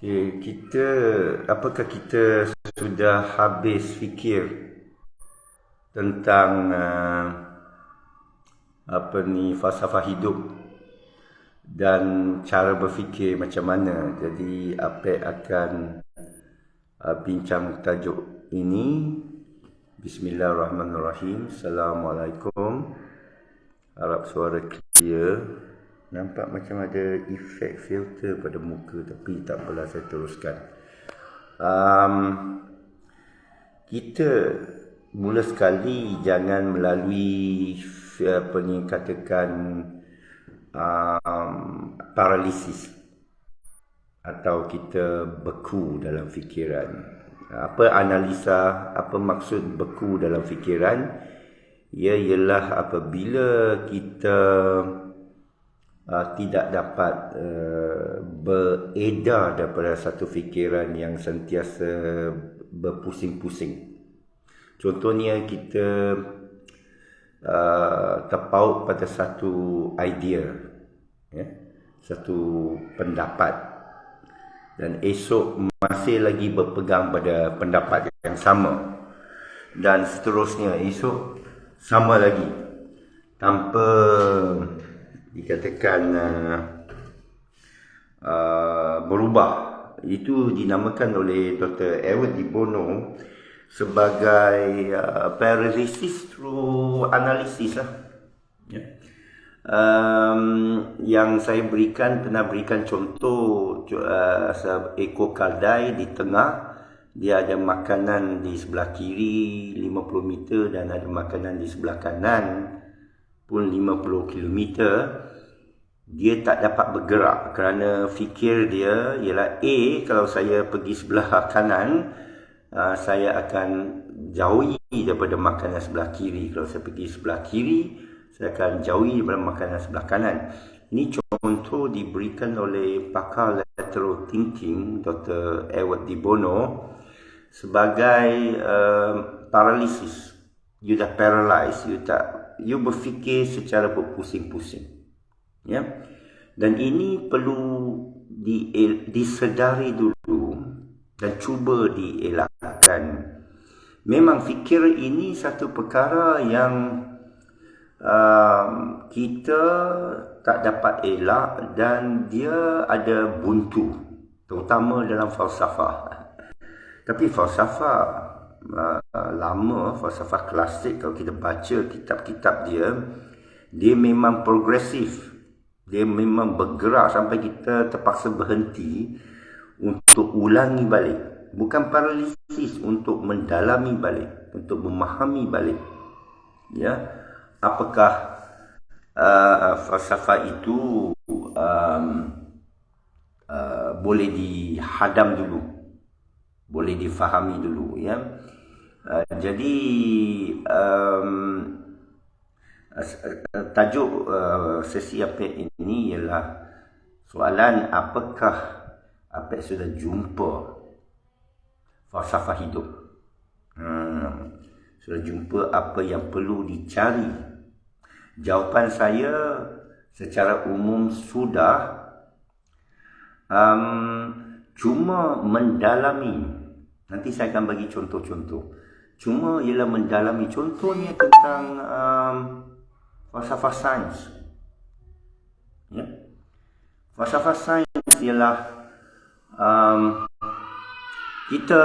Okay, apakah kita sudah habis fikir tentang falsafah hidup dan cara berfikir macam mana? Jadi Apek akan bincang tajuk ini. Bismillahirrahmanirrahim. Assalamualaikum. Harap suara clear. Nampak macam ada efek filter pada muka, tapi tak apalah, saya teruskan. Kita mula sekali jangan melalui paralisis atau kita beku dalam fikiran. Apa analisa, apa maksud beku dalam fikiran? Ia ialah apabila kita tidak dapat beredar daripada satu fikiran yang sentiasa berpusing-pusing. Contohnya kita terpaut pada satu idea, satu pendapat, dan esok masih lagi berpegang pada pendapat yang sama, dan seterusnya esok sama lagi, tanpa dikatakan berubah. Itu dinamakan oleh Dr. Edward de Bono sebagai paralysis through analysis lah. Yang saya pernah berikan contoh, ekor keldai di tengah, dia ada makanan di sebelah kiri 50 meter dan ada makanan di sebelah kanan pun 50 kilometer. Dia tak dapat bergerak kerana fikir dia ialah kalau saya pergi sebelah kanan, saya akan jauhi daripada makanan sebelah kiri. Kalau saya pergi sebelah kiri, saya akan jauhi daripada makanan sebelah kanan. Ini contoh diberikan oleh pakar lateral thinking Dr. Edward de Bono sebagai paralysis. You dah paralyzed, you berfikir secara berpusing-pusing, dan ini perlu disedari dulu dan cuba dielakkan. Memang fikir ini satu perkara yang kita tak dapat elak dan dia ada buntu, terutama dalam falsafah. Tapi falsafah lama, falsafah klasik, kalau kita baca kitab-kitab dia memang progresif. Dia memang bergerak sampai kita terpaksa berhenti untuk ulangi balik. Bukan paralisis, untuk mendalami balik, untuk memahami balik. Apakah falsafah itu boleh dihadam dulu, boleh difahami dulu, jadi tajuk sesi Apek ini ialah soalan, apakah Apek sudah jumpa falsafah hidup? Sudah jumpa apa yang perlu dicari? Jawapan saya secara umum sudah, cuma mendalami. Nanti saya akan bagi contoh-contoh. Cuma ialah mendalami. Contohnya tentang falsafah sains. Falsafah sains ialah kita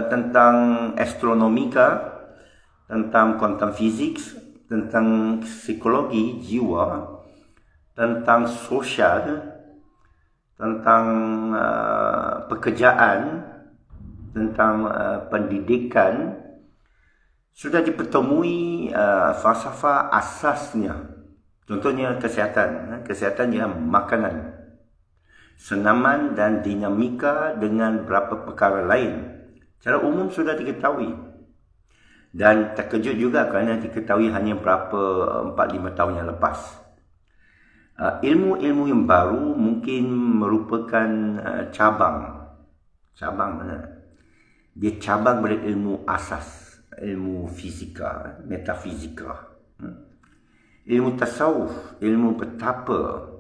tentang astronomika, tentang quantum physics, tentang psikologi jiwa, tentang sosial, tentang pekerjaan, tentang pendidikan, sudah dipertemui falsafah asasnya. Contohnya kesihatan. Kesihatan ialah makanan, senaman dan dinamika dengan beberapa perkara lain. Secara umum sudah diketahui. Dan terkejut juga kerana diketahui hanya berapa 4-5 tahun yang lepas. Ilmu-ilmu yang baru mungkin merupakan cabang mana? Dia cabang dari ilmu asas, ilmu fisika, metafizika. Ilmu tasawuf, ilmu betapa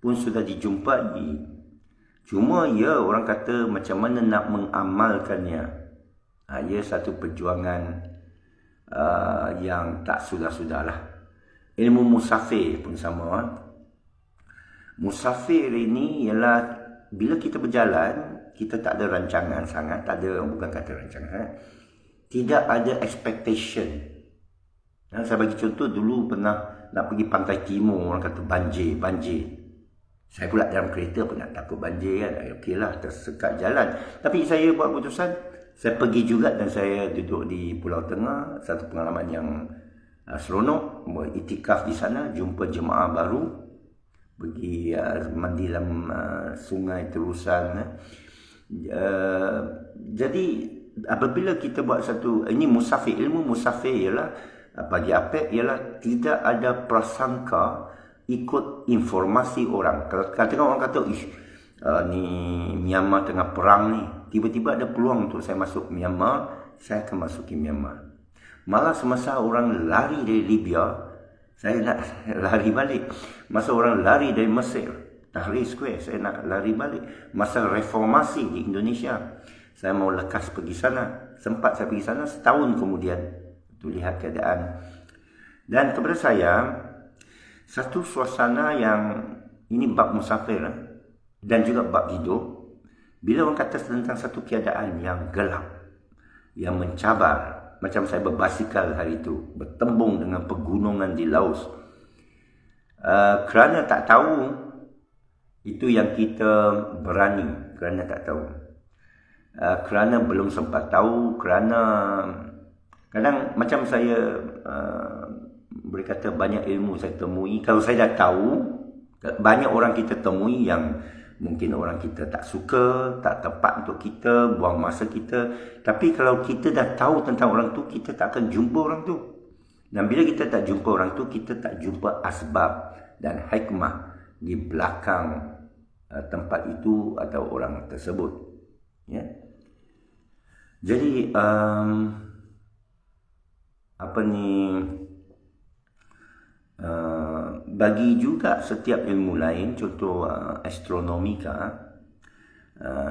pun sudah dijumpai. Cuma ya orang kata macam mana nak mengamalkannya. Ia satu perjuangan yang tak sudah-sudahlah. Ilmu musafir pun sama. Musafir ini ialah bila kita berjalan, kita tak ada rancangan sangat, bukan kata rancangan, tidak ada expectation. Saya bagi contoh, dulu pernah nak pergi pantai timur, orang kata banjir. Saya pula dalam kereta pun nak takut banjir kan. Okeylah, tersekat jalan. Tapi saya buat keputusan, saya pergi juga dan saya duduk di Pulau Tengah. Satu pengalaman yang seronok, beriktikaf di sana, jumpa jemaah baru, pergi mandi dalam sungai terusan. Jadi apabila kita buat satu, ini musafir, ilmu musafir ialah bagi Apek ialah tidak ada prasangka ikut informasi orang. Kalau katakan orang kata, ni Myanmar tengah perang ni, tiba-tiba ada peluang untuk saya masuk Myanmar, saya akan masuki Myanmar. Malah semasa orang lari dari Libya, saya nak lari balik. Masa orang lari dari Mesir, Tahrir Square, saya nak lari balik. Masa reformasi di Indonesia, saya mau lekas pergi sana. Sempat saya pergi sana setahun kemudian untuk lihat keadaan. Dan kepada saya, satu suasana yang ini bab musafir dan juga bab hidup. Bila orang kata tentang satu keadaan yang gelap, yang mencabar, macam saya berbasikal hari itu, bertembung dengan pegunungan di Laos. Kerana tak tahu, itu yang kita berani, kerana tak tahu. Kerana belum sempat tahu, kerana kadang macam saya boleh kata banyak ilmu saya temui. Kalau saya dah tahu, banyak orang kita temui yang mungkin orang kita tak suka, tak tepat untuk kita, buang masa kita. Tapi kalau kita dah tahu tentang orang tu, kita tak akan jumpa orang tu. Dan bila kita tak jumpa orang tu, kita tak jumpa asbab dan hikmah di belakang tempat itu atau orang tersebut. Ya. Jadi bagi juga setiap ilmu lain, contoh astronomika,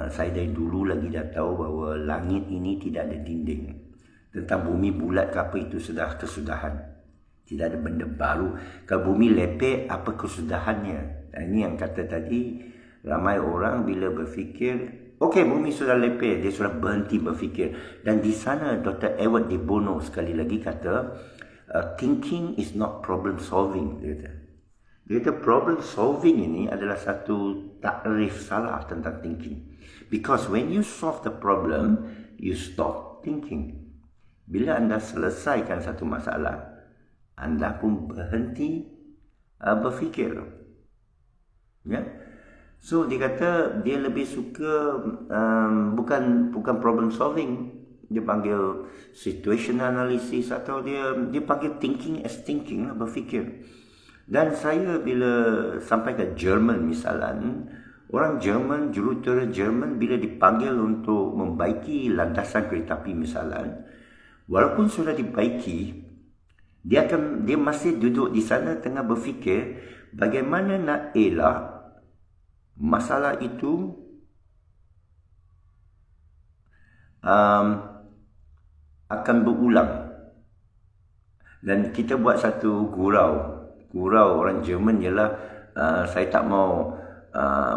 saya dari dulu lagi dah tahu bahawa langit ini tidak ada dinding. Tentang bumi bulat ke apa, itu sudah kesudahan. Tidak ada benda baru. Kalau bumi lepek, apa kesudahannya? Ini yang kata tadi, ramai orang bila berfikir, okey, bumi sudah lepek, dia sudah berhenti berfikir. Dan di sana Dr. Edward de Bono sekali lagi kata, thinking is not problem solving. Dia kata problem solving ini adalah satu takrif salah tentang thinking. Because when you solve the problem, you stop thinking. Bila anda selesaikan satu masalah, anda pun berhenti berfikir. Ya. So dia kata dia lebih suka bukan problem solving, dia panggil situation analysis, atau dia panggil thinking as thinking, berfikir. Dan saya bila sampai ke Jerman misalnya, orang Jerman, jurutera Jerman bila dipanggil untuk membaiki landasan kereta api misalnya, walaupun sudah dibaiki, dia masih duduk di sana tengah berfikir bagaimana nak elak masalah itu akan berulang. Dan kita buat satu gurau orang Jerman ialah saya tak mau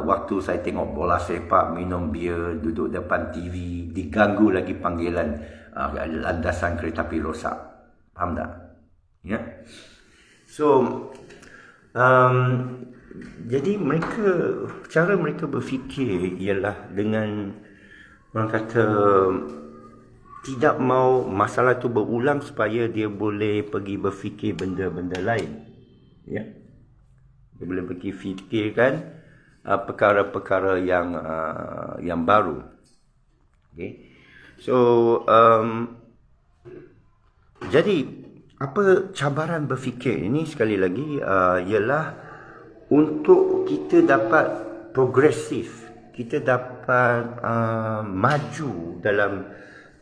waktu saya tengok bola sepak, minum bir, duduk depan TV, diganggu lagi panggilan landasan kereta api rosak. Faham tak? Ya. So jadi cara mereka berfikir ialah dengan orang kata tidak mau masalah itu berulang supaya dia boleh pergi berfikir benda-benda lain. Ya. Dia boleh pergi fikirkan perkara-perkara yang baru. Okay. So jadi apa cabaran berfikir ini sekali lagi ialah untuk kita dapat progresif, kita dapat maju dalam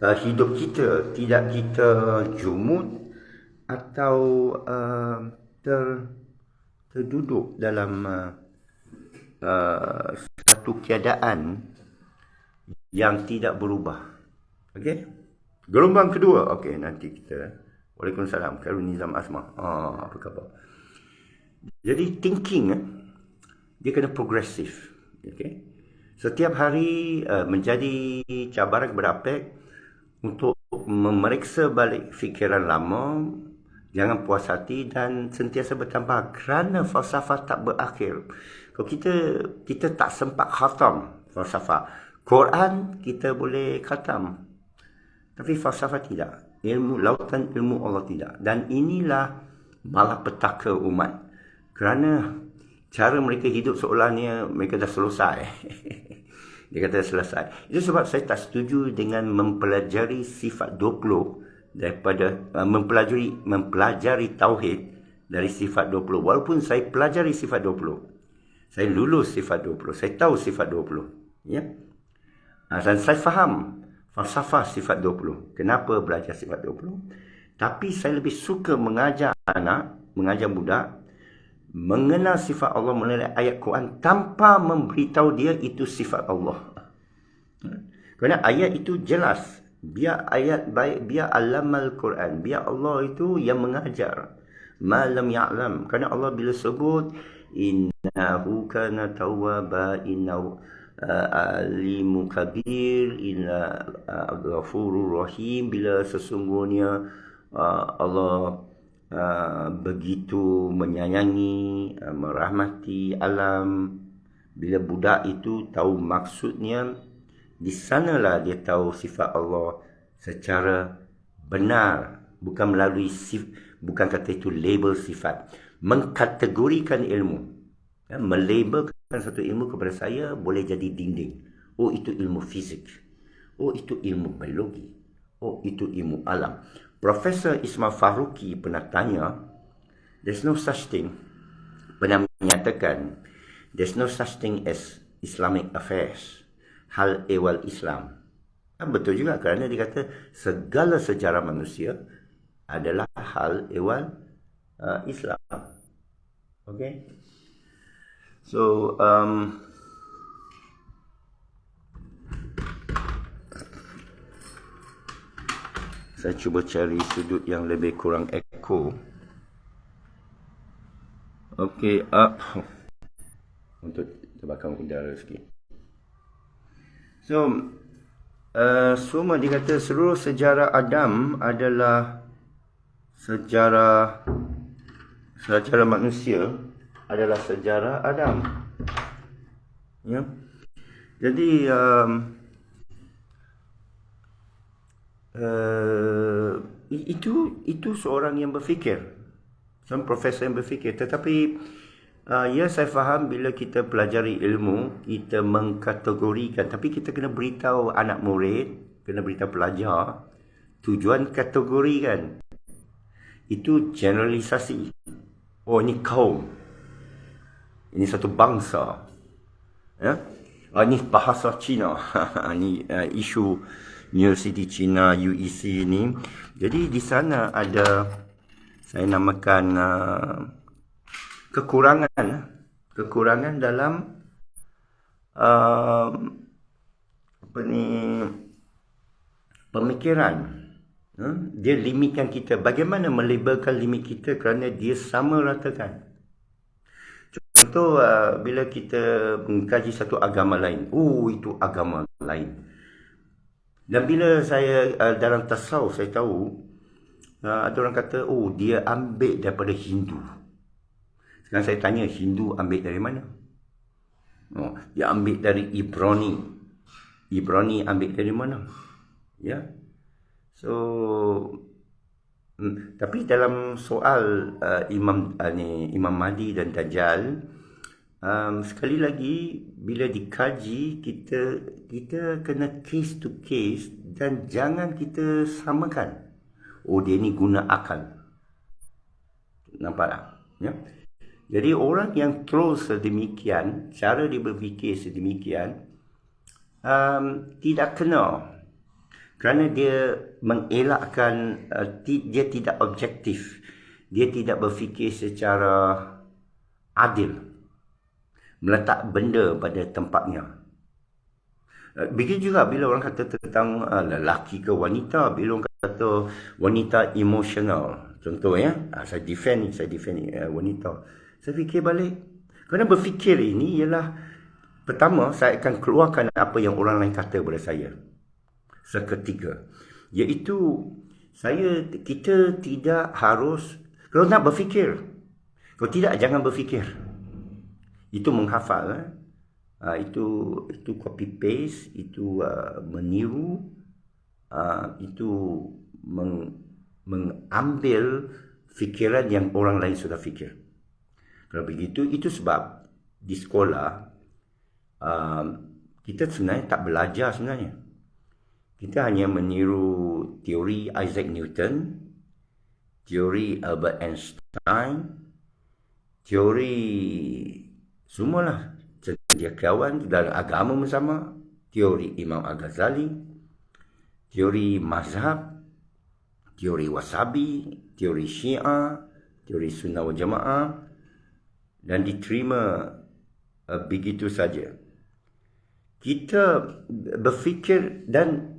hidup kita, tidak kita jumut atau terduduk dalam satu satu keadaan yang tidak berubah. Okey? Gelombang kedua. Okey, nanti kita. Waalaikumsalam. Khairul Nizam Asma. Apa khabar? Jadi thinking dia kena progresif. Okey? Setiap hari menjadi cabaran berapek untuk memeriksa balik fikiran lama, jangan puas hati dan sentiasa bertambah kerana falsafah tak berakhir. Kalau kita tak sempat khatam falsafah. Quran kita boleh khatam. Tapi falsafah tidak. Lautan ilmu Allah tidak. Dan inilah malapetaka umat. Kerana cara mereka hidup seolahnya mereka dah selesai. Dia kata selesai. Itu sebab saya tak setuju dengan mempelajari sifat 20 daripada mempelajari tauhid dari sifat 20. Walaupun saya pelajari sifat 20. Saya lulus sifat 20. Saya tahu sifat 20. Ya. Dan saya faham falsafah sifat 20. Kenapa belajar sifat 20? Tapi saya lebih suka mengajar anak, mengajar budak, mengenal sifat Allah melalui ayat Quran tanpa memberitahu dia itu sifat Allah. Kerana ayat itu jelas. Biar ayat baik, biar alamal Quran, biar Allah itu yang mengajar. Malam ya'lam. Kerana Allah bila sebut innahu kana tawwaba, innahu alimu kabir, inna ghafurur rahim, bila sesungguhnya Allah begitu menyayangi, merahmati alam. Bila budak itu tahu maksudnya, di sanalah dia tahu sifat Allah secara benar, bukan melalui bukan kata itu label sifat, mengkategorikan ilmu. Melabelkan satu ilmu kepada saya boleh jadi dinding. Oh, itu ilmu fizik. Oh, itu ilmu biologi. Oh, itu ilmu alam. Profesor Ismail Faruqi pernah tanya, there's no such thing, pernah menyatakan, there's no such thing as Islamic affairs, hal ehwal Islam. Betul juga, kerana dia kata segala sejarah manusia adalah hal ehwal Islam. Okay? So, saya cuba cari sudut yang lebih kurang echo. Okey, untuk terbakar udara sikit. So, semua dikata seluruh sejarah Adam adalah sejarah manusia adalah sejarah Adam. Ya. Jadi itu seorang yang berfikir, seorang profesor yang berfikir. Tetapi ya, saya faham bila kita pelajari ilmu, kita mengkategorikan, tapi kita kena beritahu anak murid, kena beritahu pelajar, tujuan kategorikan itu generalisasi. Oh, ini kaum, ini satu bangsa, ya. Ini bahasa Cina. Ini isu Universiti Cina UEC ni. Jadi di sana ada, saya namakan kekurangan dalam pemikiran. Dia limitkan kita. Bagaimana melabelkan limit kita? Kerana dia sama ratakan. Contoh, bila kita mengkaji satu agama lain, itu agama lain. Dan bila saya dalam tasawuf, saya tahu ada orang kata, dia ambil daripada Hindu. Sekarang saya tanya, Hindu ambil dari mana? Dia ambil dari Ibrani. Ibrani ambil dari mana? Ya. So, tapi dalam soal Imam Mahdi dan Dajjal, sekali lagi bila dikaji, kita kena case to case dan jangan kita samakan. Dia ni guna akal. Nampak tak? Ya? Jadi orang yang terus sedemikian, cara dia berfikir sedemikian, tidak kena. Kerana dia mengelakkan, dia tidak objektif. Dia tidak berfikir secara adil. Meletak benda pada tempatnya. Begitu juga bila orang kata tentang lelaki ke wanita, bila orang kata wanita emosional, contoh ya, saya defend wanita. Saya fikir balik, kerana berfikir ini ialah, pertama saya akan keluarkan apa yang orang lain kata kepada saya seketika, iaitu kita tidak harus, kalau nak berfikir, kalau tidak jangan berfikir. Itu menghafal, itu copy paste, itu meniru, itu mengambil fikiran yang orang lain sudah fikir. Kalau begitu, itu sebab di sekolah kita sebenarnya tak belajar sebenarnya. Kita hanya meniru teori Isaac Newton, teori Albert Einstein, teori semualah cendekiawan dalam agama bersama, teori Imam Al-Ghazali, teori mazhab, teori wasabi, teori syiah, teori sunnah wal jamaah, dan diterima begitu saja. Kita berfikir, dan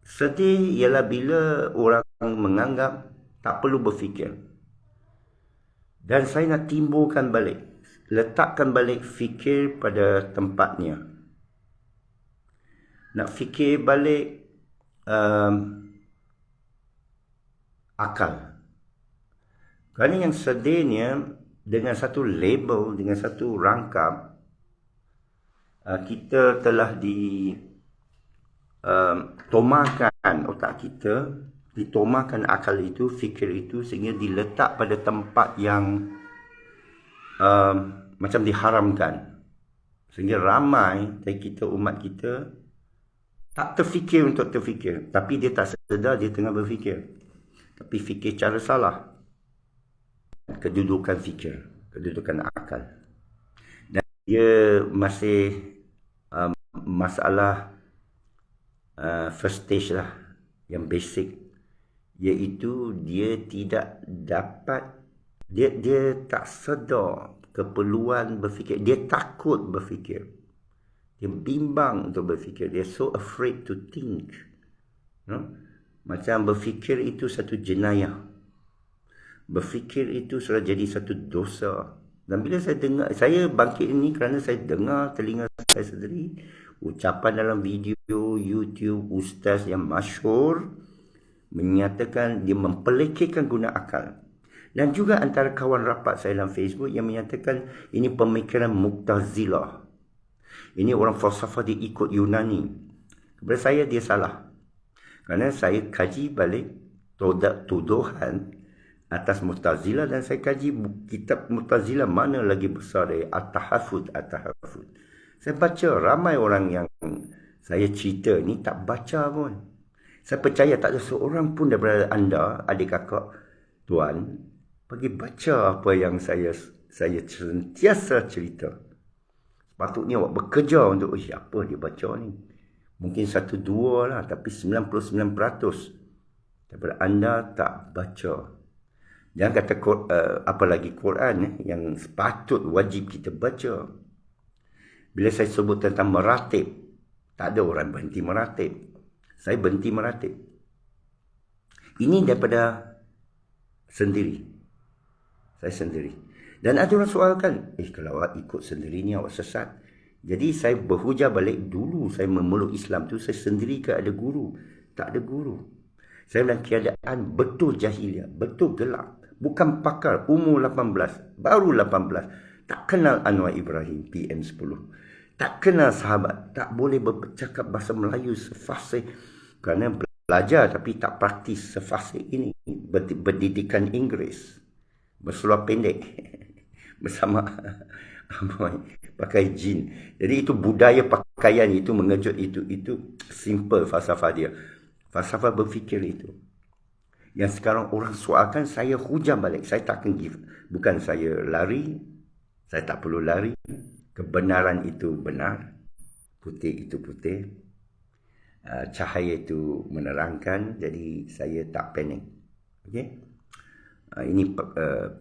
sedih ialah bila orang menganggap tak perlu berfikir. Dan saya nak timbulkan balik, letakkan balik fikir pada tempatnya. Nak fikir balik akal. Kerana yang sedihnya, dengan satu label, dengan satu rangkap, kita telah ditomakan otak kita, ditomakan akal itu, fikir itu, sehingga diletak pada tempat yang macam diharamkan. Sehingga ramai dari kita, umat kita, tak terfikir untuk terfikir. Tapi dia tak sedar dia tengah berfikir. Tapi fikir cara salah. Kedudukan fikir, kedudukan akal. Dan dia masih masalah first stage lah, yang basic, iaitu dia tidak dapat, dia tak sedar keperluan berfikir. Dia takut berfikir, dia bimbang untuk berfikir, dia so afraid to think. Macam berfikir itu satu jenayah, berfikir itu sudah jadi satu dosa. Dan bila saya dengar, saya bangkit ini kerana saya dengar telinga saya sendiri ucapan dalam video YouTube ustaz yang masyhur menyatakan dia mempelekehkan guna akal. Dan juga antara kawan rapat saya dalam Facebook yang menyatakan ini pemikiran Mu'tazilah. Ini orang falsafah dia ikut Yunani. Kepada saya dia salah. Kerana saya kaji balik tuduhan atas Mu'tazilah, dan saya kaji kitab Mu'tazilah mana lagi besar dari At-Tahafud. Saya baca, ramai orang yang saya cerita ni tak baca pun. Saya percaya tak ada seorang pun daripada anda, adik kakak, tuan, pergi baca apa yang saya sentiasa cerita. Sepatutnya awak bekerja untuk, apa dia baca ni? Mungkin 1-2 lah, tapi 99% daripada anda tak baca. Jangan kata apalagi Quran yang sepatut wajib kita baca. Bila saya sebut tentang meratib, tak ada orang berhenti meratib. Saya berhenti meratib. Ini daripada sendiri. Saya sendiri. Dan ada orang soalkan, kalau awak ikut sendiri ni awak sesat. Jadi saya berhujah balik, dulu saya memeluk Islam tu saya sendiri ke ada guru? Tak ada guru. Saya dalam keadaan betul jahiliah, betul gelap. Bukan pakar, umur 18, baru 18. Tak kenal Anwar Ibrahim, PM10. Tak kenal sahabat, tak boleh bercakap bahasa Melayu sefasih. Kerana belajar tapi tak praktis sefasih ini. Berdidikan Inggeris, berseluar pendek bersama pakai jin. Jadi itu budaya pakaian itu mengejut, itu simple falsafah dia. Falsafah berfikir itu. Yang sekarang orang soalkan, saya hujam balik. Saya takkan give. Bukan saya lari. Saya tak perlu lari. Kebenaran itu benar. Putih itu putih. Cahaya itu menerangkan. Jadi saya tak panik. Okay? Ini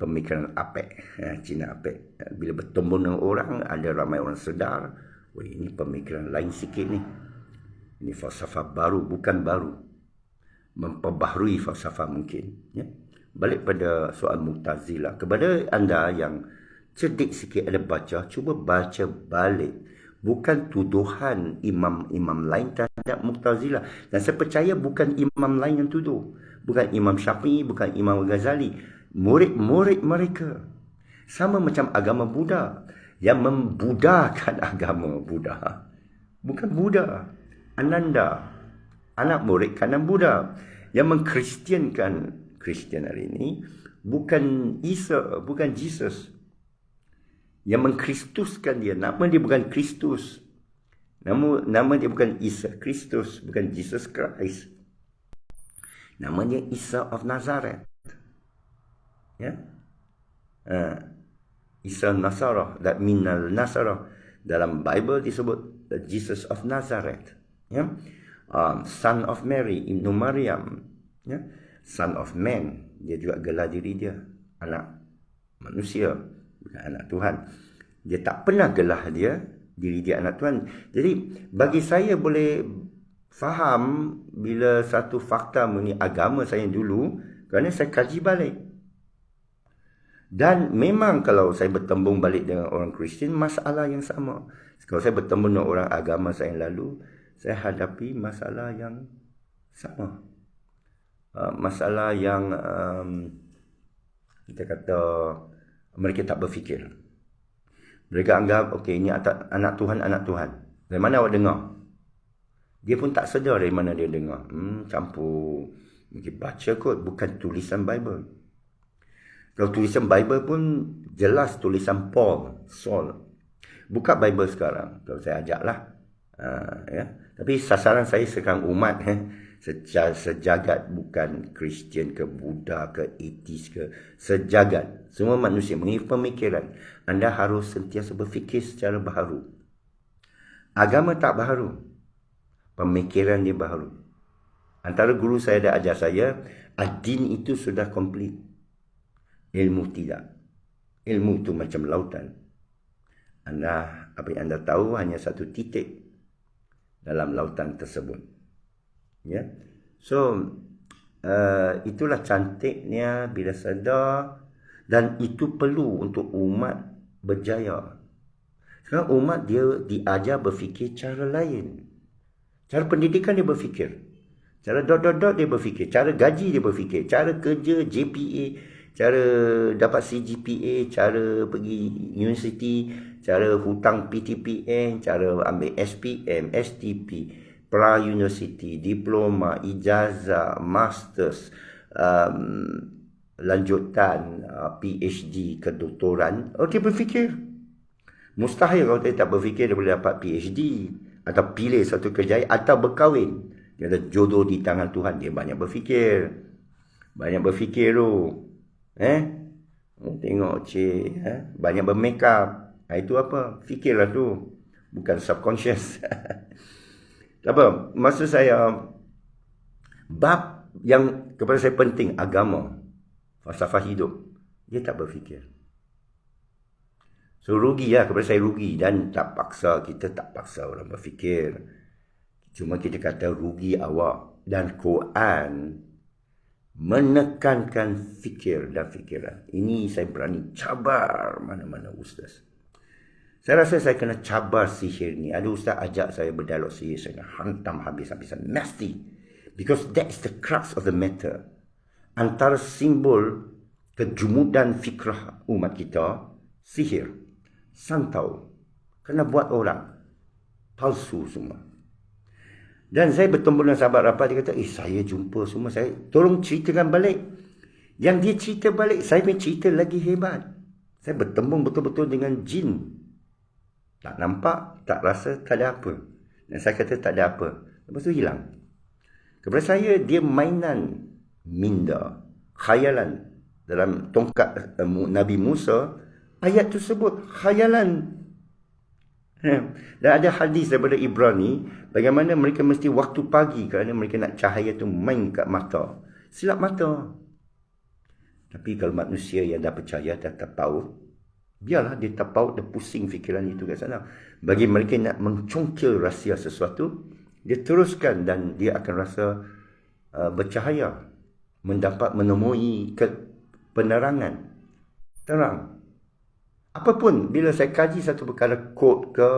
pemikiran Apek, Cina Apek. Bila bertemu dengan orang, ada ramai orang sedar, wah ini pemikiran lain sikit ni. Ini falsafah baru, bukan baru. Memperbaharui falsafah mungkin. Ya. Balik pada soal Mu'tazilah. Kepada anda yang cerdik sikit ada baca, cuba baca balik. Bukan tuduhan imam-imam lain terhadap Mu'tazilah. Dan saya percaya bukan imam lain yang tuduh. Bukan Imam Syafi'i, bukan Imam Ghazali. Murid-murid mereka. Sama macam agama Buddha. Yang membudakan agama Buddha. Bukan Buddha. Ananda. Anak murid kanan Buddha. Yang mengkristiankan Kristian hari ini. Bukan Isa, bukan Jesus. Yang mengkristuskan dia. Nama dia bukan Kristus. Nama dia bukan Isa Kristus. Bukan Jesus Christ. Namanya Isa of Nazareth. Ya. Isa Nasarah. That minal Nasarah. Dalam Bible disebut Jesus of Nazareth. Ya. Son of Mary, Ibnu Maryam. Ya. Son of Man. Dia juga gelar diri dia. Anak manusia. Bukan anak Tuhan. Dia tak pernah gelar dia. Diri dia anak Tuhan. Jadi bagi saya boleh faham bila satu fakta mengenai agama saya dulu kerana saya kaji balik. Dan memang kalau saya bertembung balik dengan orang Kristian, masalah yang sama. Kalau saya bertemu dengan orang agama saya yang lalu, saya hadapi masalah yang sama. Masalah yang kita kata mereka tak berfikir. Mereka anggap, okey, ini anak Tuhan, anak Tuhan. Dari mana awak dengar? Dia pun tak sedar dari mana dia dengar. Campur. Mungkin baca kot. Bukan tulisan Bible. Kalau tulisan Bible pun jelas tulisan Saul. Buka Bible sekarang. Kalau saya ajaklah. Ya. Tapi sasaran saya sekarang umat. Sejagat. Bukan Kristian ke Buddha ke Atheis ke. Sejagat. Semua manusia mengenai pemikiran. Anda harus sentiasa berfikir secara baharu. Agama tak baharu. Pemikiran dia baharu. Antara guru saya dah ajar saya, ad-din itu sudah komplit. Ilmu tidak. Ilmu itu macam lautan. Apa yang anda tahu hanya satu titik dalam lautan tersebut. Ya. So, itulah cantiknya bila sedar, dan itu perlu untuk umat berjaya. Sekarang umat dia diajar berfikir cara lain. Cara pendidikan dia berfikir. Cara dia berfikir. Cara gaji dia berfikir. Cara kerja JPA. Cara dapat CGPA. Cara pergi universiti. Cara hutang PTPN. Cara ambil SPM, STP. Pra-university. Diploma. Ijazah. Masters. Lanjutan. PhD. Kedoktoran. Dia berfikir. Mustahil kalau dia tak berfikir dia boleh dapat PhD. Atau pilih satu kerjaya, atau berkahwin. Dia ada jodoh di tangan Tuhan. Dia banyak berfikir. Banyak berfikir tu. Tengok cik. Banyak bermakeup. Itu apa? Fikirlah tu. Bukan subconscious. Apa? Maksud saya, bab yang kepada saya penting, agama. Falsafah hidup. Dia tak berfikir. So rugi lah, kepada saya rugi. Dan tak paksa, kita tak paksa orang berfikir. Cuma kita kata rugi awak. Dan Quran menekankan fikir dan fikiran. Ini saya berani cabar mana-mana ustaz. Saya rasa saya kena cabar sihir ni. Ada ustaz ajak saya berdialog sihir, saya kena hantam habis-habisan. Nasty. Because that is the crux of the matter. Antara simbol kejumudan fikrah umat kita, sihir. Santau. Kena buat orang palsu semua. Dan saya bertemu dengan sahabat rapat, dia kata, saya jumpa semua, saya tolong ceritakan balik. Yang dia cerita balik, saya punya cerita lagi hebat. Saya bertemu betul-betul dengan jin. Tak nampak, tak rasa, tak ada apa. Dan saya kata tak ada apa. Lepas tu hilang. Kepada saya, dia mainan minda, khayalan. Dalam tongkat Nabi Musa, ayat tersebut khayalan. Dan ada hadis daripada Ibrani, bagaimana mereka mesti waktu pagi kerana mereka nak cahaya tu main kat mata. Silap mata. Tapi kalau manusia yang dah percaya, dah terpaut, biarlah dia terpaut, dia pusing fikiran itu kat sana. Bagi mereka nak mencongkil rahsia sesuatu, dia teruskan dan dia akan rasa bercahaya, menemui penerangan, terang. Apapun, bila saya kaji satu perkara kod ke,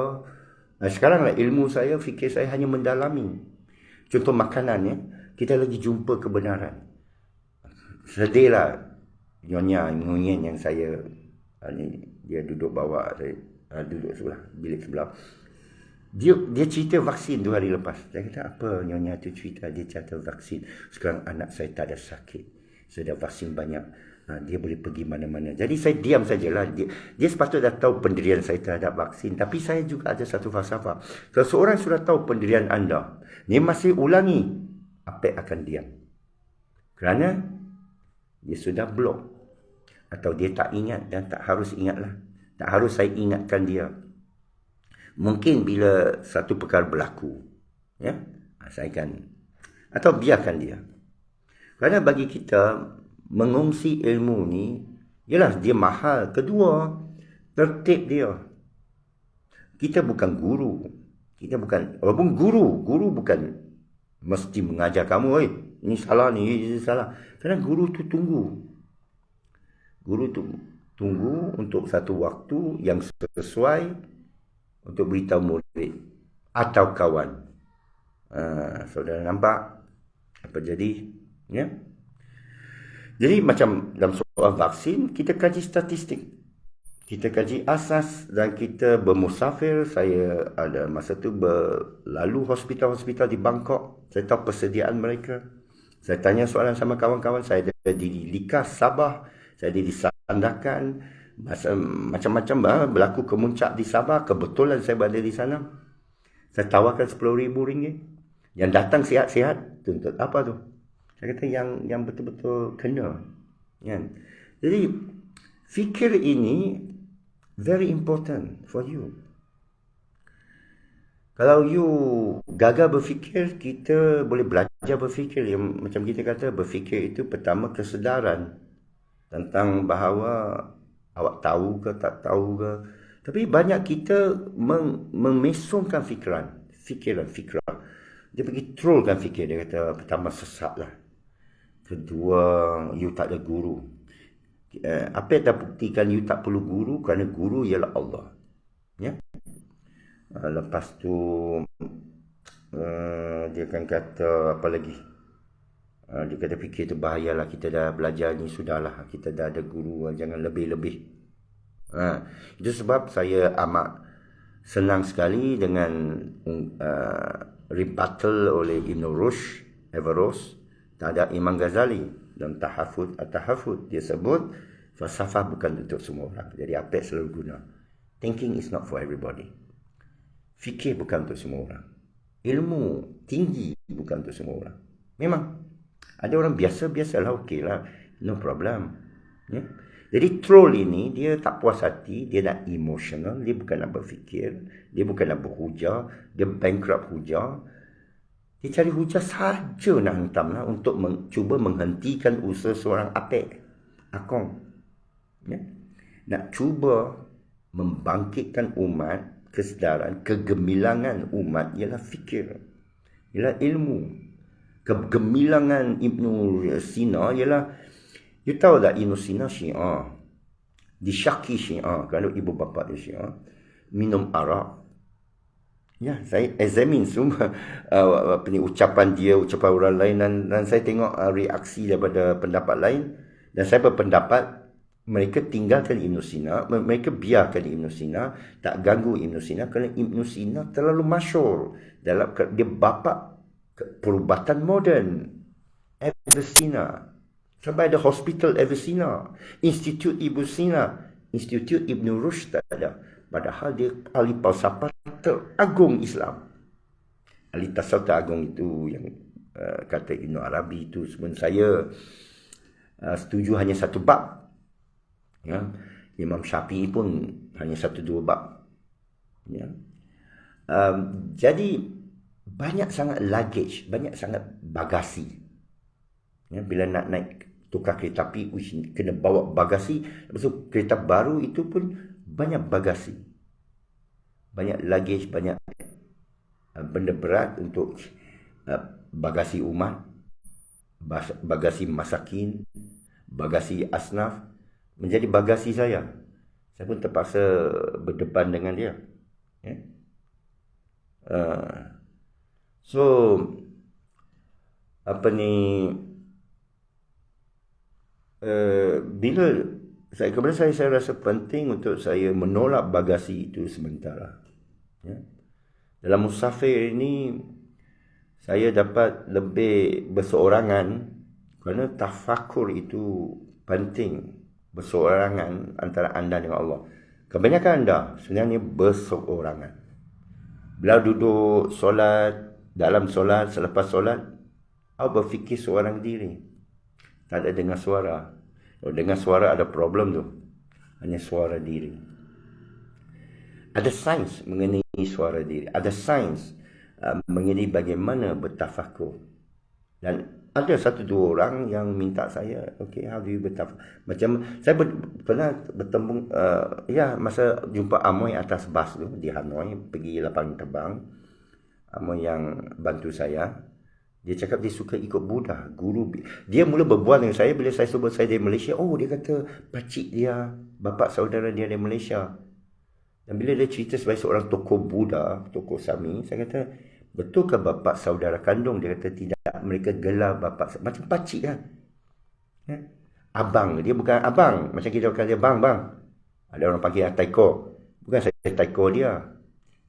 sekarang lah ilmu saya, fikir saya hanya mendalami. Contoh makanan ya, kita lagi jumpa kebenaran. Sedihlah Nyonya Nguyen yang saya dia duduk bawah saya, duduk sebelah bilik sebelah. Dia cerita vaksin 2 hari lepas. Saya kata, apa Nyonya tu cerita? Dia cerita vaksin. Sekarang anak saya tak ada sakit, saya dah vaksin banyak, dia boleh pergi mana-mana. Jadi saya diam sajalah. Dia sepatutnya dah tahu pendirian saya terhadap vaksin. Tapi saya juga ada satu falsafah. Kalau seorang sudah tahu pendirian anda, dia masih ulangi, apa akan diam? Kerana dia sudah blok. Atau dia tak ingat, dan tak harus ingatlah. Tak harus saya ingatkan dia. Mungkin bila satu perkara berlaku, ya, saya akan, atau biarkan dia. Kerana bagi kita, mengongsi ilmu ni, ialah dia mahal. Kedua, tertib dia. Kita bukan guru. Kita bukan, walaupun guru bukan mesti mengajar kamu, ini salah, ni salah. Kerana guru tu tunggu. Guru tu tunggu untuk satu waktu yang sesuai untuk beritahu murid atau kawan. Saudara nampak apa jadi? Ya. Jadi macam dalam soal vaksin, kita kaji statistik, kita kaji asas, dan kita bermusafir. Saya ada masa tu berlalu hospital-hospital di Bangkok. Saya tahu persediaan mereka. Saya tanya soalan sama kawan-kawan. Saya ada di Likas, Sabah. Saya ada di Sandakan. Macam-macam berlaku kemuncak di Sabah. Kebetulan saya berada di sana. Saya tawarkan RM10,000. Yang datang sihat-sihat, tuntut apa tu? Saya kata yang betul-betul kena. Kan? Jadi, fikir ini very important for you. Kalau you gagal berfikir, kita boleh belajar berfikir. Yang macam kita kata, berfikir itu pertama kesedaran tentang bahawa awak tahu ke tak tahu ke. Tapi banyak kita memesongkan fikiran. Dia pergi trollkan fikir. Dia kata, pertama sesat lah. Kedua, you tak ada guru. Apa yang dah buktikan you tak perlu guru? Kerana guru ialah Allah. Ya. Lepas tu dia akan kata apa lagi? Dia kata fikir tu bahayalah, kita dah belajar ni, sudahlah, kita dah ada guru, jangan lebih-lebih. Itu sebab saya amat senang sekali dengan rebuttal oleh Ibn Rushd, Averroes, terhadap Imam Ghazali dalam Tahafud. Dia sebut falsafah bukan untuk semua orang. Jadi apa selalu guna. Thinking is not for everybody. Fikir bukan untuk semua orang. Ilmu tinggi bukan untuk semua orang. Memang ada orang biasa-biasalah, okeylah, no problem. Ya? Jadi troll ini dia tak puas hati, dia nak emotional, dia bukan nak berfikir, dia bukan nak berhujah, dia bankrupt hujah. Dia cari hujah saja nak hentamlah untuk cuba menghentikan usaha seorang akong. Ya? Nak cuba membangkitkan umat, kesedaran, kegemilangan umat ialah fikir, ialah ilmu. Kegemilangan Ibn Sina ialah, you tahu tak Ibn Sina Syiah, disyaki Syiah, kalau ibu bapa dia Syiah, minum arak. Ya, saya examine semua ucapan dia, ucapan orang lain, dan saya tengok reaksi daripada pendapat lain, dan saya berpendapat mereka tinggalkan Ibn Sina, mereka biarkan Ibn Sina, tak ganggu Ibn Sina, kerana Ibn Sina terlalu masyhur dalam dia bapa perubatan moden. Avicenna, sampai ada hospital Avicenna, Institut Ibn Sina, Institut Ibn Rushd tak ada. Padahal dia ahli falsafah teragung Islam. Ahli tasawuf teragung itu yang kata Ibn Arabi itu, sebenarnya saya setuju hanya satu bab. Ya. Imam Syafi'i pun hanya 1-2 bab. Ya. Jadi banyak sangat luggage, banyak sangat bagasi. Ya, bila nak naik tukar kereta api, kena bawa bagasi. Lepas tu kereta baru itu pun banyak bagasi, banyak luggage, banyak benda berat untuk bagasi umat, bagasi masakin, bagasi asnaf, menjadi bagasi saya. Saya pun terpaksa berdepan dengan dia. So bila saya rasa penting untuk saya menolak bagasi itu sementara. Dalam musafir ini saya dapat lebih berseorangan, kerana tafakur itu penting, berseorangan antara anda dengan Allah. Kebanyakan anda sebenarnya berseorangan. Bila duduk solat, dalam solat, selepas solat, awak berfikir seorang diri. Tak ada dengar suara. Kalau dengar suara ada problem tu. Hanya suara diri. Ada sains mengenai suara diri. Ada sains mengenai bagaimana bertafakur. Dan ada satu dua orang yang minta saya, okay, how do you bertafakur? Macam saya pernah bertemu, masa jumpa Amoy atas bas tu di Hanoi, pergi lapangan terbang. Amoy yang bantu saya. Dia cakap dia suka ikut Buddha, guru. Dia mula berbual dengan saya bila saya sebut saya dari Malaysia. Oh, dia kata pakcik dia, bapa saudara dia dari Malaysia. Dan bila dia cerita sebagai seorang tokoh Buddha, tokoh Sami, saya kata, betulkah bapa saudara kandung? Dia kata tidak, mereka gelar bapa, macam pakcik kan. Abang, dia bukan abang. Macam kita kata dia bang. Ada orang panggil taiko. Bukan saya taiko dia.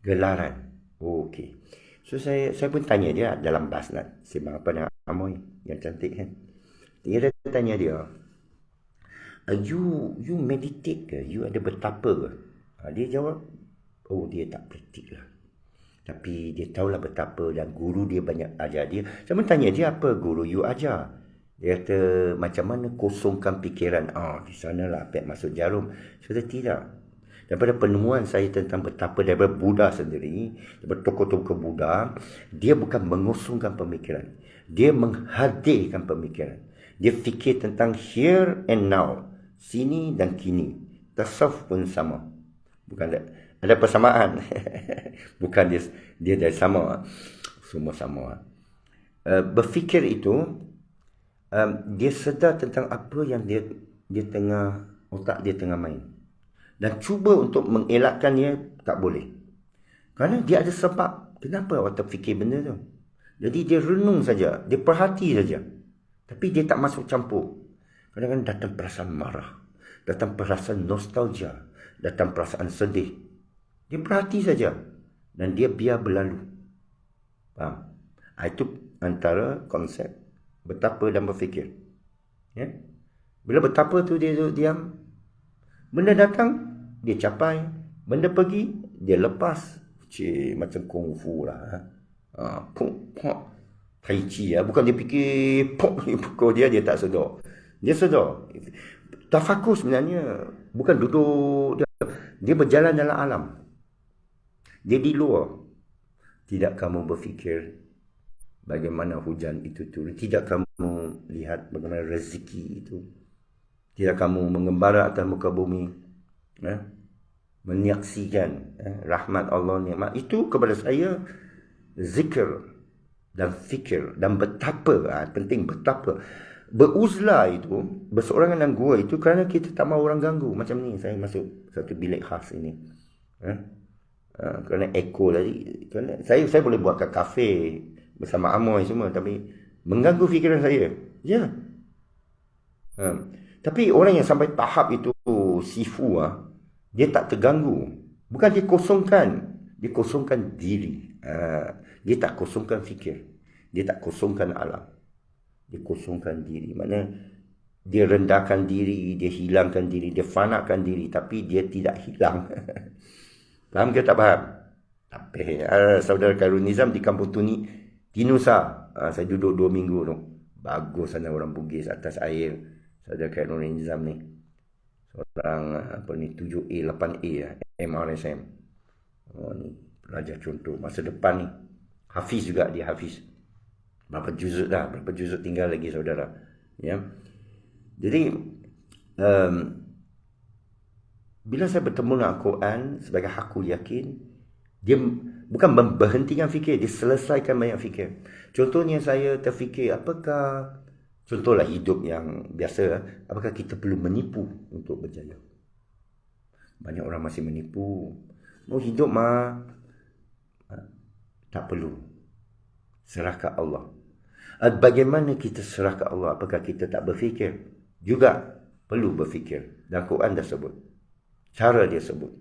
Gelaran. Okey. So saya pun tanya dia dalam bas nak sembang apa dengan Amoy yang cantik kan. Dia tanya dia, you meditate ke? You ada bertapa ke? Dia jawab, oh dia tak praktik lah. Tapi dia tahulah betapa dan guru dia banyak ajar dia. Saya pun tanya dia, apa guru you ajar? Dia kata, macam mana kosongkan fikiran? Di sanalah pek masuk jarum. Saya kata, tidak. Daripada penemuan saya tentang betapa daripada Buddha sendiri, daripada tokoh-tokoh Buddha, dia bukan mengosongkan pemikiran. Dia menghadirkan pemikiran. Dia fikir tentang here and now. Sini dan kini. Tasawuf pun sama. Bukan ada persamaan. Bukan dia dari sama. Semua sama. Berfikir itu, dia sedar tentang apa yang dia tengah, otak dia tengah main. Dan cuba untuk mengelakkannya, tak boleh. Kerana dia ada sebab. Kenapa awak terfikir benda tu? Jadi dia renung saja. Dia perhati saja. Tapi dia tak masuk campur. Kadang-kadang datang perasaan marah. Datang perasaan nostalgia. Datang perasaan sedih. Dia perhati saja. Dan dia biar berlalu. Faham? Itu antara konsep betapa dan berfikir. Bila betapa tu dia duduk diam. Benda datang, dia capai. Benda pergi, dia lepas. Macam kungfu lah. Tai chi lah. Bukan dia fikir, pukul dia tak sedar. Dia sedar. Tafakur sebenarnya bukan duduk. Dia berjalan dalam alam. Dia di luar. Tidak kamu berfikir bagaimana hujan itu turun. Tidak kamu lihat bagaimana rezeki itu. Tidak kamu mengembara atas muka bumi. Menyaksikan rahmat Allah, nikmat. Itu kepada saya zikir dan fikir. Dan betapa, penting betapa. Beruzlah itu, berseorangan dalam gua itu kerana kita tak mahu orang ganggu. Macam ni, saya masuk satu bilik khas ini. Kerana echo tadi. Kerana saya boleh buat kat kafe bersama Amoy semua. Tapi mengganggu fikiran saya. Ya. Tapi orang yang sampai tahap itu sifu, dia tak terganggu. Bukan dia kosongkan. Dia kosongkan diri. Dia tak kosongkan fikir. Dia tak kosongkan alam. Dia kosongkan diri. Maknanya dia rendahkan diri, dia hilangkan diri, dia fanakan diri. Tapi dia tidak hilang. Faham ke tak faham? Tapi saudara Khairul Nizam di Kampung Tinusa. Saya duduk 2 minggu tu. Bagus sana orang Bugis atas air. Saudara Khairul Nizam ni. Seorang 7A, 8A MRSM. Ni pelajar contoh masa depan ni. Hafiz juga dia, Hafiz. Berapa juzuk dah, berapa juzuk tinggal lagi saudara. Ya. Jadi um, bila saya bertemu dengan Al-Quran, sebagai aku yakin, dia bukan berhentikan fikir, dia selesaikan banyak fikir. Contohnya saya terfikir, apakah, contohlah hidup yang biasa, apakah kita perlu menipu untuk berjaya? Banyak orang masih menipu. Mau hidup mah, tak perlu. Serah ke Allah. Bagaimana kita serah ke Allah? Apakah kita tak berfikir? Juga perlu berfikir. Dan Quran dah sebut. Cara dia sebut.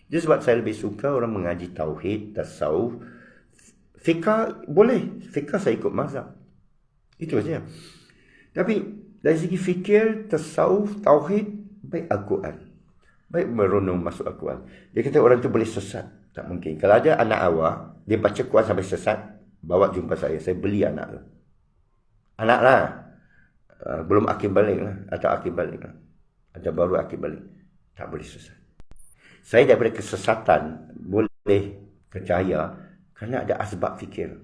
Jadi sebab saya lebih suka orang mengaji tauhid, tasawuf. Fiqah boleh. Fiqah saya ikut mazhab. Itu saja. Tapi dari segi fikir, tasawuf, tauhid, baik Al-Quran. Baik merenung masuk Al-Quran. Dia kata orang tu boleh sesat. Tak mungkin. Kalau ada anak awak, dia baca Quran sampai sesat, bawa jumpa saya. Saya beli anak tu. Anak lah. Belum akil balik lah. Atau akil balik lah. Ada baru akil balik. Tak boleh sesat. Saya daripada kesesatan boleh percaya kerana ada asbab fikir.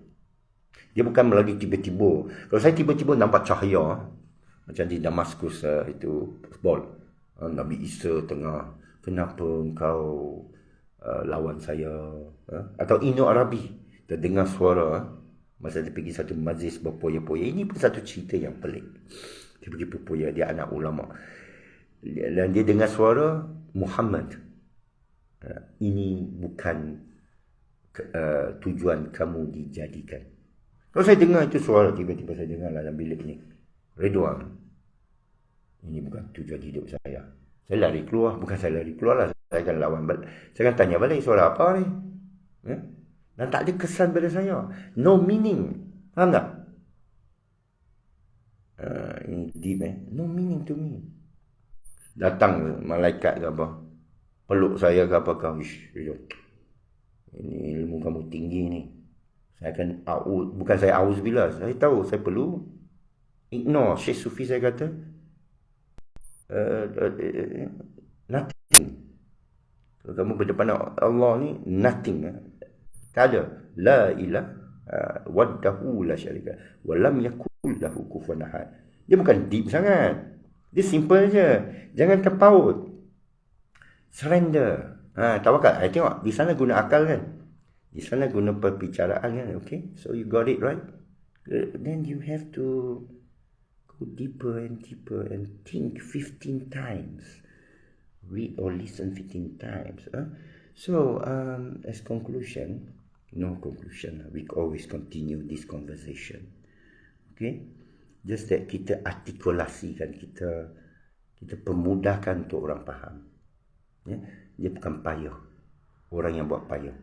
Dia bukan melalui tiba-tiba. Kalau saya tiba-tiba nampak cahaya, macam di Damaskus itu bol. Nabi Isa tengah, kenapa engkau lawan saya? Atau Inu Arabi, terdengar suara masa dia pergi satu majlis berpoya-poya. Ini pun satu cerita yang pelik. Dia pergi berpoya, dia anak ulama. Dan dia dengar suara Muhammad. Ini bukan tujuan kamu dijadikan. Kalau saya dengar itu suara, tiba-tiba saya dengar dalam bilik ini, Ridwan, ini bukan tujuan hidup saya. Saya lari keluar. Bukan saya lari keluar lah. Saya akan lawan balik. Saya akan tanya balik, suara apa ni? Dan tak ada kesan pada saya. No meaning. Faham tak? Ini deep No meaning to me. Datang malaikat ke apa, peluk saya ke apa kau. Ini ilmu kamu tinggi ni. Saya akan bukan saya auzubillah. Saya tahu saya perlu ignore. Syekh Sufi saya kata nothing. Kalau kamu berdepan Allah ni, nothing. Tak ada. La ilah waddahu la syarika wa lam yakul lahu kufuwan ahad. Dia bukan deep sangat. Dia simple je. Jangan terpaut. Surrender. Tawakal. Tengok, di sana guna akal kan. Di sana guna perbicaraan kan. Okay, so you got it right. Then you have to go deeper and think 15 times. Read or listen 15 times. So, as conclusion, no conclusion. We always continue this conversation. Okay? Just that kita artikulasikan, kita permudahkan untuk orang faham. Dia bukan payah. Orang yang buat payah.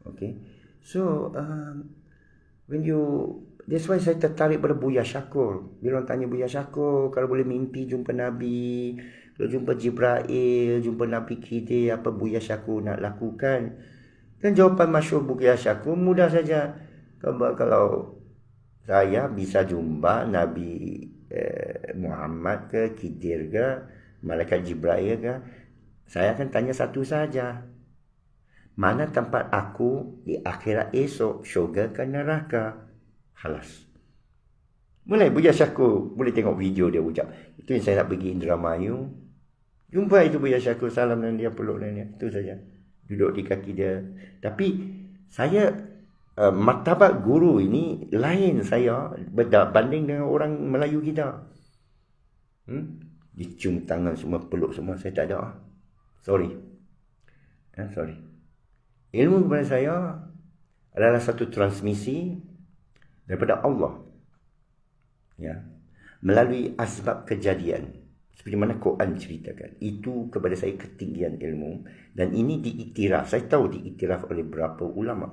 Okay? So, that's why saya tertarik pada Buya Syakur. Bila orang tanya Buya Syakur, kalau boleh mimpi jumpa Nabi, kalau jumpa Jibril, jumpa Nabi Khidir, apa Buya Syakur nak lakukan? Dan jawapan masyhur Buya Syakur mudah saja. Kalau saya bisa jumpa Nabi Muhammad ke, Khidir ke, Malaikat Jibril ke, saya akan tanya satu saja. Mana tempat aku di akhirat esok, syurga ke neraka? Halas. Boleh Buya Syakur, boleh tengok video dia ucap. Itu yang saya nak pergi Indramayu. Jumpa itu Buya Syakur, salam dan dia, peluk dan dia. Itu saja. Duduk di kaki dia. Tapi saya martabat guru ini lain saya berbanding dengan orang Melayu kita. Dicium tangan semua, peluk semua, saya tak ada. Sorry. Ilmu kepada saya adalah satu transmisi daripada Allah. Ya. Melalui asbab kejadian. Seperti mana Quran ceritakan. Itu kepada saya ketinggian ilmu. Dan ini diiktiraf. Saya tahu diiktiraf oleh beberapa ulama.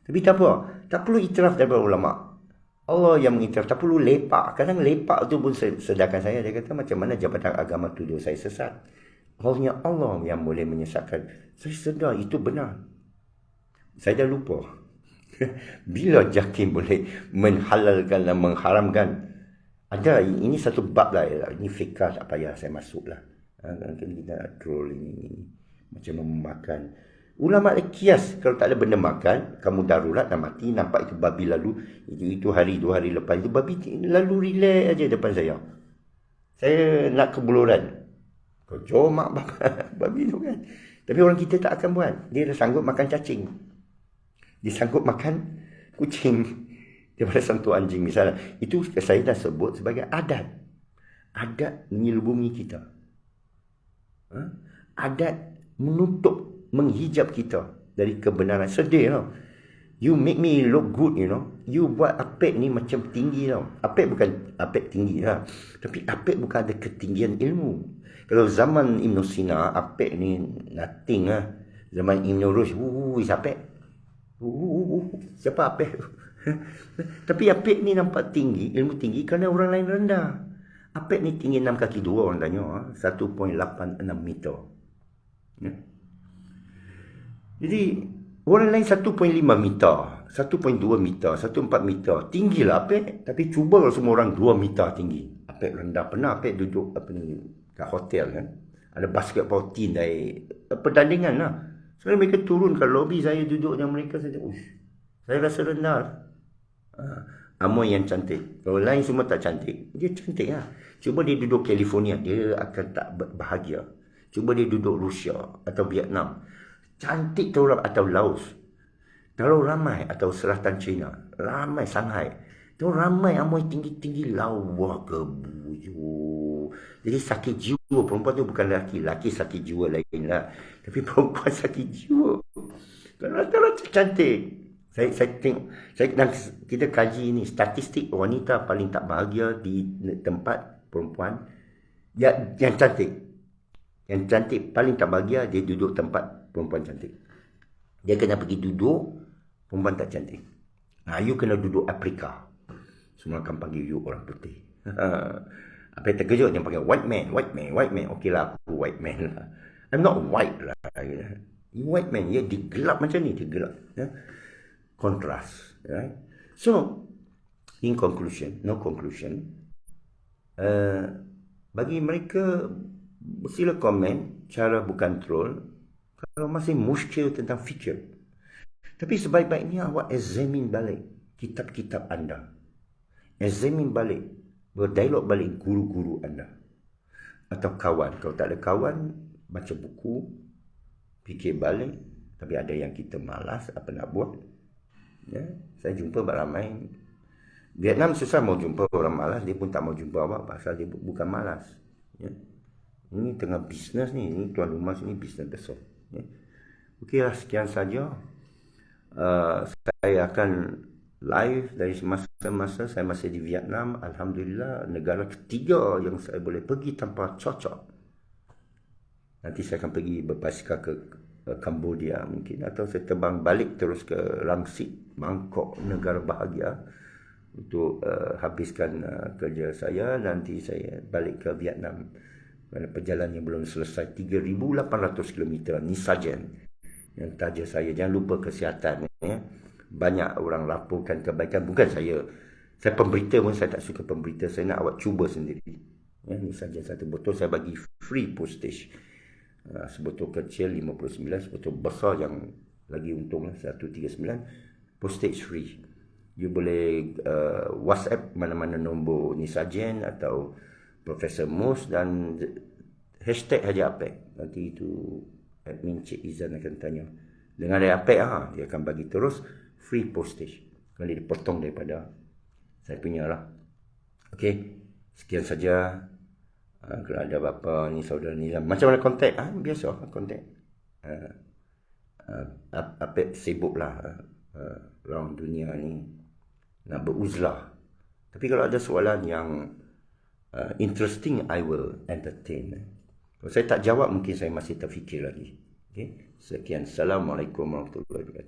Tapi tak apa. Tak perlu iktiraf daripada ulama. Allah yang mengiktiraf. Tak perlu lepak. Kadang lepak tu pun sedangkan saya. Dia kata macam mana Jabatan Agama tuduh saya sesat. Hanya Allah yang boleh menyesatkan. Saya sedar itu benar. Saya dah lupa. Bila Jakim boleh menghalalkan dan mengharamkan. Ada, ini satu bab lah. Ini fikah, tak payah saya masuk lah. Kita troll ini. Macam memakan. Ulama kias, kalau tak ada benda makan, kamu darurat nak mati, nampak itu babi lalu, itu hari, 2 hari lepas, itu babi lalu relax aja depan saya. Saya nak ke Buluran. Kau jomak babi tu kan. Tapi orang kita tak akan buat. Dia dah sanggup makan cacing. Dia sanggup makan kucing. Dia pada sentuh anjing misalnya. Itu saya dah sebut sebagai adat. Adat menyelubungi kita. Adat menutup, menghijab kita dari kebenaran. Sedih tau. You make me look good, you know. You buat apek ni macam tinggi tau. Apek bukan apek tinggi lah. Tapi apek bukan ada ketinggian ilmu. Kalau zaman Ibn Sina, apek ni nothing lah. Zaman Ibn Rushd, apek. Siapa apek? Tapi apek ni nampak tinggi, ilmu tinggi kerana orang lain rendah. Apek ni tinggi 6 kaki 2 orang tanya, 1.86 meter. Jadi orang lain 1.5 meter, 1.2 meter, 1.4 meter. Tinggilah apek, tapi cuba kalau semua orang 2 meter tinggi. Apek rendah. Pernah apek duduk kat hotel kan. Ada basketball team dari pertandingan lah. Sekarang mereka turun ke lobby, saya duduk dengan mereka, saya rasa rendah. Amoy yang cantik. Kalau lain semua tak cantik, dia cantik lah. Cuba dia duduk California, dia akan tak bahagia. Cuba dia duduk Rusia atau Vietnam, cantik tu, atau Laos. Kalau ramai, atau selatan China, ramai Shanghai, tu ramai amoy tinggi-tinggi, lawa ke buju. Jadi sakit jiwa. Perempuan tu bukan lelaki. Lelaki sakit jiwa lain lah. Tapi perempuan sakit jiwa. Kalau cantik. Saya tengok, kita kaji ni, statistik wanita paling tak bahagia di tempat perempuan yang cantik. Yang cantik paling tak bahagia, dia duduk tempat perempuan cantik. Dia kena pergi duduk perempuan tak cantik. Nah, you kena duduk Afrika. Semua akan panggil you orang putih. Apa yang terkejut, yang panggil white man. Okey lah, aku white man lah. I'm not white lah. You white man, ya, dia gelap macam ni, dia gelap. Ya. Contrast, right? So, in conclusion, bagi mereka, sila komen, cara bukan troll, kalau masih muskil tentang fikir. Tapi sebaik-baiknya awak examine balik kitab-kitab anda. Examine balik, berdialog balik guru-guru anda. Atau kawan. Kalau tak ada kawan, baca buku, fikir balik. Tapi ada yang kita malas, apa nak buat. Ya, saya jumpa ramai. Vietnam susah mau jumpa orang malas, dia pun tak mau jumpa awak pasal dia bukan malas. Ya. Ini tengah bisnes ni, ini tuan rumah sini bisnes besar. Ya. Okeylah, sekian saja. Saya akan live dari masa-masa saya masih di Vietnam. Alhamdulillah, negara ketiga yang saya boleh pergi tanpa cocok. Nanti saya akan pergi berbasikal ke Cambodia mungkin, atau saya terbang balik terus ke Rangsit, Bangkok, negara bahagia, untuk habiskan kerja saya. Nanti saya balik ke Vietnam kerana perjalanan yang belum selesai, 3,800 km ni saja yang taja saya. Jangan lupa kesihatan, ya. Banyak orang laporkan kebaikan, bukan saya pemberita pun, saya tak suka pemberita. Saya nak awak cuba sendiri, ya. Ni saja satu botol, saya bagi free postage. Sebotol kecil 59, sebotol besar yang lagi untung lah 139, postage free. You boleh WhatsApp mana-mana nombor Nisajen atau Profesor Mus dan hashtag Haji Apek. Nanti itu admin Cik Izan akan tanya. Dengan ada Apek, dia akan bagi terus free postage. Kalau dia dipotong daripada saya punya lah. Okey, sekian saja. Kalau ada apa ni, saudara Nizam, macam mana kontak? Biasa kontak. Apek sibuk lah orang dunia ni nak beruzlah. Tapi kalau ada soalan yang interesting, I will entertain. Kalau saya tak jawab, mungkin saya masih terfikir lagi. Okay? Sekian. Assalamualaikum warahmatullahi wabarakatuh.